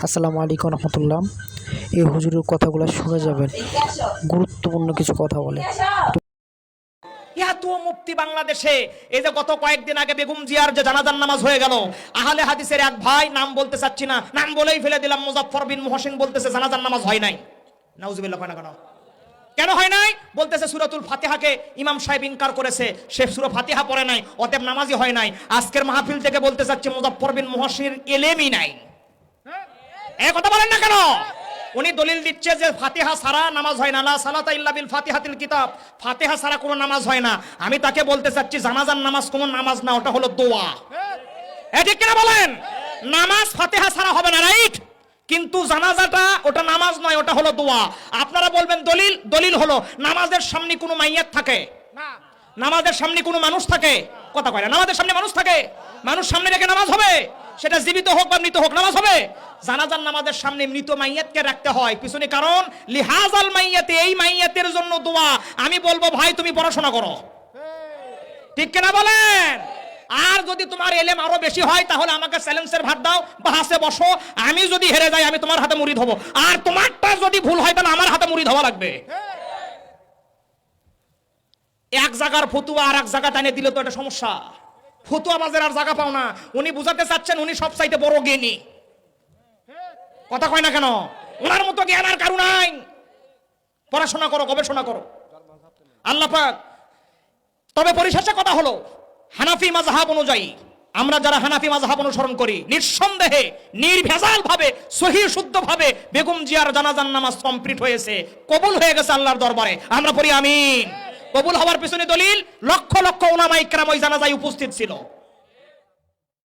আসসালামু আলাইকুম রহমতুল্লাহ। এই হুজুরের কথাগুলো শুনে যাবেন, গুরুত্বপূর্ণ কিছু কথা বলে। এত মুফতি বাংলাদেশে। এই যে গত কয়েকদিন আগে বেগম জিয়ার যে জানাজার নামাজ হয়ে গেল, আহলে হাদিসের এক ভাই, নাম বলতে চাচ্ছি না, নাম বলেই ফেলে দিলাম, মুজাফফর বিন মুহসিন বলতেছে জানাজার নামাজ হয় নাই। নাউজুবিল্লাহ। কেন কেন কেন হয় নাই? বলতেছে সূরাতুল ফাতিহাকে ইমাম সাহেব ইনকার করেছে, সে সূরা ফাতিহা পড়ে নাই, অতএব নামাজই হয় নাই। আজকের মাহফিল থেকে বলতে চাচ্ছি মুজাফফর বিন মুহসিন এলেমই নাই। এই কথা বলেন না কেন? উনি দলিল দিচ্ছে যে ফাতিহা ছাড়া নামাজ হয় না, লা সালাতা ইল্লা বিল ফাতিহাতিল কিতাব, ফাতিহা ছাড়া কোনো নামাজ হয় না। আমি তাকে বলতে চাচ্ছি জানাজার নামাজ কোনো নামাজ না, ওটা হলো দোয়া। ঠিক কিনা বলেন? নামাজ ফাতিহা ছাড়া হবে না, রাইট? কিন্তু জানাজাটা ওটা নামাজ নয়, ওটা হলো দোয়া। আপনারা বলবেন দলিল, দলিল হলো নামাজের সামনে কোনো মাইয়াত থাকে না, নামাজের সামনে কোনো মানুষ থাকে, কথা কয় না, নামাজের সামনে মানুষ থাকে, মানুষ সামনে রেখে নামাজ হবে, সেটা জীবিত হোক বা মৃত হোক নামাজ হবে। জানাজার নামাজের সামনে মৃত মাইয়াতকে রাখতে হয় পিছনে, কারণ লিহাজাল মাইয়াতে, এই মাইয়াতের জন্য দোয়া। আমি বলবো ভাই তুমি পড়াশোনা করো, ঠিক কিনা বলেন? আর যদি তোমার এলেম আরো বেশি হয় তাহলে আমাকে চ্যালেঞ্জের ভাত দাও, বাহাসে বসো, আমি যদি হেরে যাই আমি তোমার হাতে মুরিদ হব, আর তোমারটা যদি ভুল হয় তাহলে আমার হাতে মুরিদ হওয়া লাগবে। এক জায়গার ফতুয়া আর এক জায়গা টানে দিলে তো এটা সমস্যা। ফতুয়া বাজের আর জায়গা পাও না। উনি বুঝাতে চাচ্ছেন উনি সব চাইতে বড় জ্ঞানী, কথা কয় না কেন? ওনার মতো জ্ঞান আর কারো নাই। পড়াশোনা করো, গবেষণা করো, আল্লাহ পাক। তবে পরিশেষে কথা হলো, হানাফি মাযহাব অনুযায়ী আমরা যারা হানাফি মাযহাব অনুসরণ করি, নিঃসন্দেহে নির্ভেজাল ভাবে সহিহ শুদ্ধ ভাবে বেগম জিয়ার জানাজার নামাজ কমপ্লিট হয়েছে, কবুল হয়ে গেছে আল্লাহর দরবারে। আমরা পড়ি আমিন। কবুল হওয়ার পিছনে দলিল, লক্ষ লক্ষ উলামায়ে কেরাম ওই জানাজায় উপস্থিত ছিল।